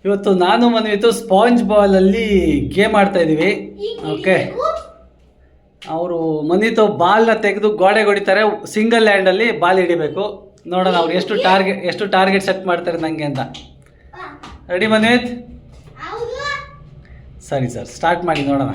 ಇವತ್ತು ನಾನು ಮನ್ವಿತು sponge ball ಅಲ್ಲಿ ಗೇಮ್ ಆಡ್ತಾ ಇದೀವಿ. ಓಕೆ, ಅವರು ಮನ್ವಿತು ಬಾಲ್ನ ತೆಗೆದು ಗೋಡೆಗೆ ಹೊಡಿತಾರೆ. ಸಿಂಗಲ್ ಹ್ಯಾಂಡ್ ಅಲ್ಲಿ ಬಾಲ್ ಹಿಡಿಬೇಕು. ನೋಡೋಣ ಅವ್ರು ಎಷ್ಟು ಟಾರ್ಗೆಟ್ ಸೆಟ್ ಮಾಡ್ತಾರೆ ನಂಗೆ ಅಂತ. ರೆಡಿ ಮನ್ವಿತ್? ಸರಿ ಸರ್, ಸ್ಟಾರ್ಟ್ ಮಾಡಿ ನೋಡೋಣ.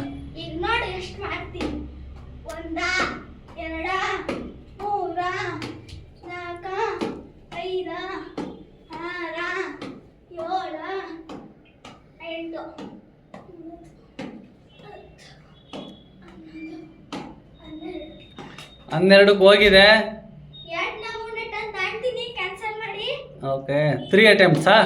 ಹನ್ನೆರಡಕ್ಕೆ ಹೋಗಿದೆ. Okay, 3 ಅಟೆಂಪ್ಟ್ಸಾ?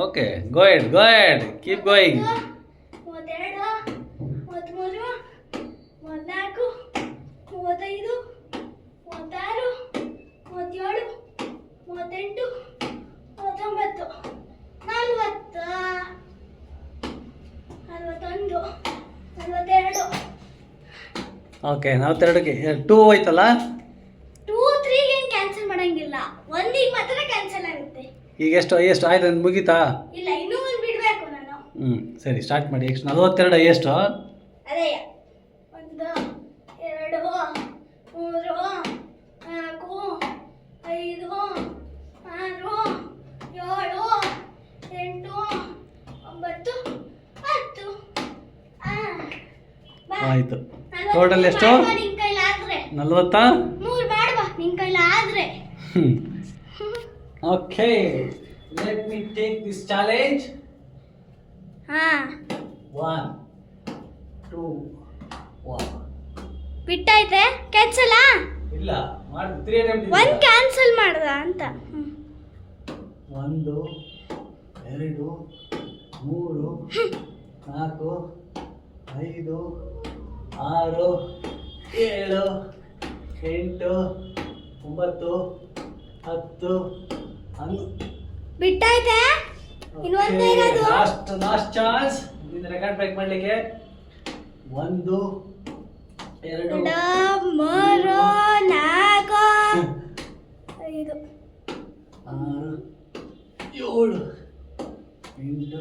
Okay, go ahead, keep going. 42. Okay, ನಾವು 2 ಹೋಯ್ತಲ್ಲ. 2, 3 ಏನು ಕ್ಯಾನ್ಸಲ್ ಮಾಡಂಗಿಲ್ಲ, ಒಂದಿಗೆ ಮಾತ್ರ ಕ್ಯಾನ್ಸಲ್ ಆಗುತ್ತೆ. ಈಗ ಎಷ್ಟು ಆಯ್ತು ಅಂತ ಮುಗೀತಾ? ಇಲ್ಲ, ಇನ್ನೂ ಒಂದು ಬಿಡಬೇಕು ನಾನು. ಸರಿ, ಸ್ಟಾರ್ಟ್ ಮಾಡಿ. ಎಷ್ಟು 42 ಎಷ್ಟು? ಅದೇ 1, 2, 3, 4, 5, 6, 7, 8, 9, 10. ಆಯ್ತು. ಟೋಟಲ್ ಎಷ್ಟು? 40. 3 ಮಾಡ್ಬಾ ನಿನ್ ಕೈಲಾದ್ರೆ. Okay, let me take this challenge. 1, 2, 1. ಬಿಟ್ಟೈತೆ cancel? ಇಲ್ಲ, ಮಾಡಿ 3 ಅಟೆಂಪ್ಟ್. ಒಂದು ಕ್ಯಾನ್ಸಲ್ ಮಾಡ್ದ ಅಂತ. 1, 2, 3, 4, 5, 6, 7, 8, 9, 10. ಬಿಟ್ಟೈತೆ, ಇನ್ನೊಂದೇ ಇರೋದು. ಲಾಸ್ಟ್ ಚಾನ್ಸ್ ನಿನ್ನ ರೆಕಾರ್ಡ್ ಬ್ರೇಕ್ ಮಾಡ್ಲಿಕ್ಕೆ. 1, 2, 3, 4, 5, 6, 7, 8, 9, 10, 11,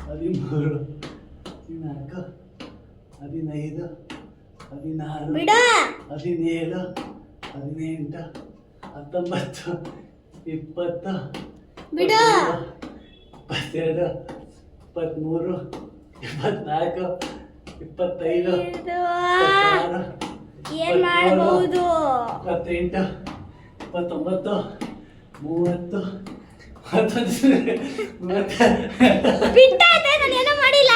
12, 13, 14, 15, 16, ಬಿಡ 17, 18, 19, 20, ಬಿಡ 22, 23, 24, 25, 26, ಏನ್ ಮಾಡಬಹುದು? 28, 29, 30, 31. ಬಿಟ್ಟೈತೆ, ನಾನು ಏನೋ ಮಾಡಿಲ್ಲ.